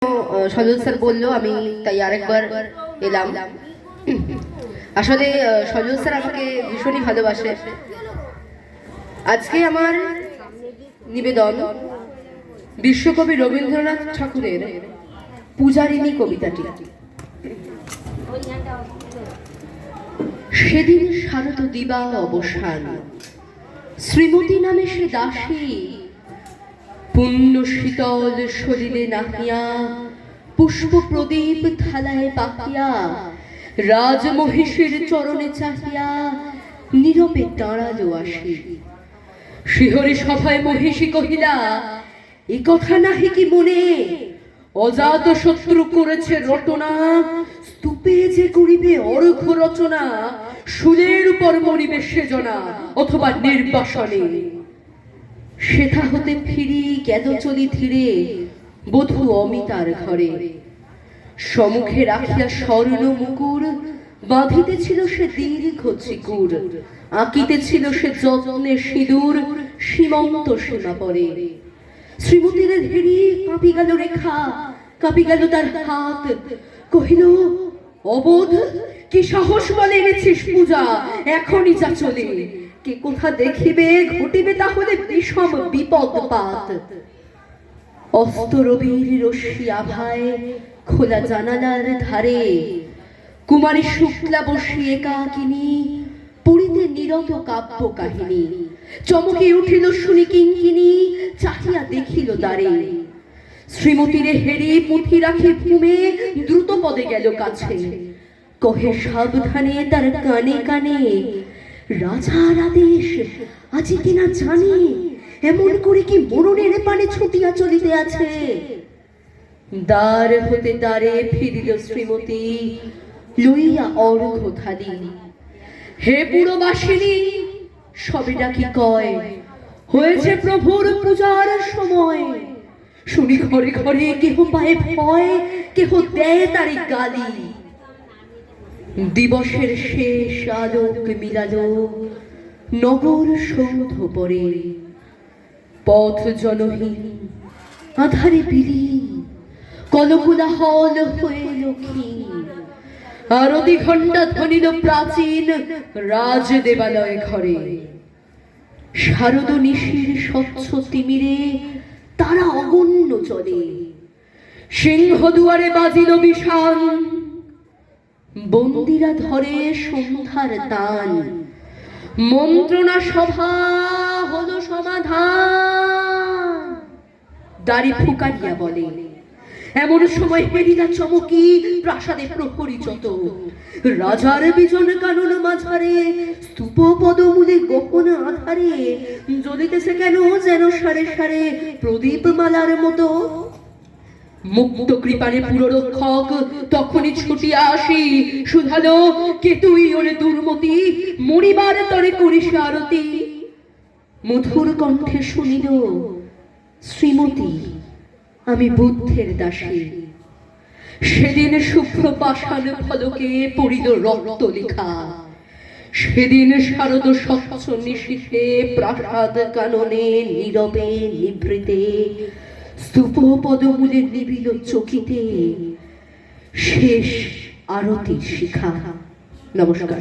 সজল sir বললো, আমি তাই আরেকবার এলাম। আসলে সজল স্যার আমাকে ভীষণই ভালোবাসে। আজকে আমার নিবেদন বিশ্বকবি রবীন্দ্রনাথ ঠাকুরের পূজারিণী কবিতাটি। সেদিন শারদ দিবা অবসান, শ্রীমতী নামে সে দাসী পুণ্য শীতল শরীরে নাহিয়া পুষ্প প্রদীপ থালায় পাকিয়া রাজমহিষীর চরণে চাহিয়া নীরবে দাঁড়ালো আসি। শিহরি সভায় মহিষী কহিলা, এ কথা নাহি কি মনে, অজাত শত্রু করেছে রটনা, স্তূপে যে করিবে অর্ঘ রচনা, শুলের উপর মরিবে সেজনা অথবা নির্বাসনে। সেথা হতে ফিরি গেল চলি ধীরে বধূ অমিতার ঘরে। সম্মুখে রাখিয়া স্বর্ণ মুকুর বাঁধিতেছিল সে দীর্ঘ চিকুর, আঁকিতেছিল সে যত্নে সিঁদুর সীমন্ত সীমা পরে। শ্রীমতীর ধীরে কাঁপি গেল রেখা, কাঁপি গেল তার হাত, কহিল, অবোধ কি সাহস বলে এনেছিস পূজা, এখনই যা চলে, কে কোথা দেখিবে ঘটিবে তাহলে বিষম বিপদ পাত। অস্ত রবির রশ্মি আভায় খোলা জানালার ধারে কুমারী শুক্লা বসি একাকিনী পড়িতে নিরত কাব্য কাহিনী। চমকে উঠিল শুনি কিঙ্কিনী, চাহিয়া দেখিল দ্বারে। শ্রীমতীরে হেরি পুঁথি রাখি ভূমে দ্রুত পদে গেল কাছে, কহে সাবধানে তার কানে কানে, রাজার আদেশ আজি কিনা জানি, এমন করে কি মরণের পানে ছুটিয়া চলিতে আছে। দ্বার হতে দ্বারে ফিরিল শ্রীমতী লইয়া অর্ঘ থালি। হে পুরবাসিনী, সবে ডাকি কয়, হয়েছে প্রভুর পূজার সময়। শুনি ঘরে ঘরে কেহ পায় ভয়, কেহ দেয় তারি গালি। দিবসের শেষ আলোক মিলালো নগর সৌধ পরে, পথ জনহীন আধারে বিলি কলকুলাহল হয়ে লক্ষ্মী। আরতি ঘণ্টা ধ্বনিল প্রাচীন রাজ দেবালয় ঘরে। শারদ নিশির স্বচ্ছ তিমিরে তারা অগণ্য চলে, সিংহ দুয়ারে বাজিল বিষাণ, বন্দিরা ধরে সন্ধ্যার তান। মন্ত্রণা সভা হলো সমাধান, দাড়ি ফুকাইয়া বলে, এমন সময় হেরিলা চমকি প্রাসাদে প্রহরী যত। রাজার বিজন কানন মাঝারে স্তূপ পদমূলে গোপন আধারে জ্বলিতেছে কেন যেন সারে সারে প্রদীপ মালার মতো। মুক্ত কৃপারে পুররক্ষক তখনই ছুটিয়া আসি, শুধালো, কে তুই ওরে দুর্মতি, মরিবার তরে করিস আরতি। মধুর কণ্ঠে শুনিল, শ্রীমতী আমি বুদ্ধের দাসী। সেদিন শুভ্র পাষাণ ফলকে পড়িল রক্ত লেখা, সেদিন শারদ স্বচ্ছ নিশীথে প্রাসাদ কাননে নীরবে নিভৃতে স্তূপ পদমূলে নিবিল চকিতে শেষ আরতির শিখা। নমস্কার।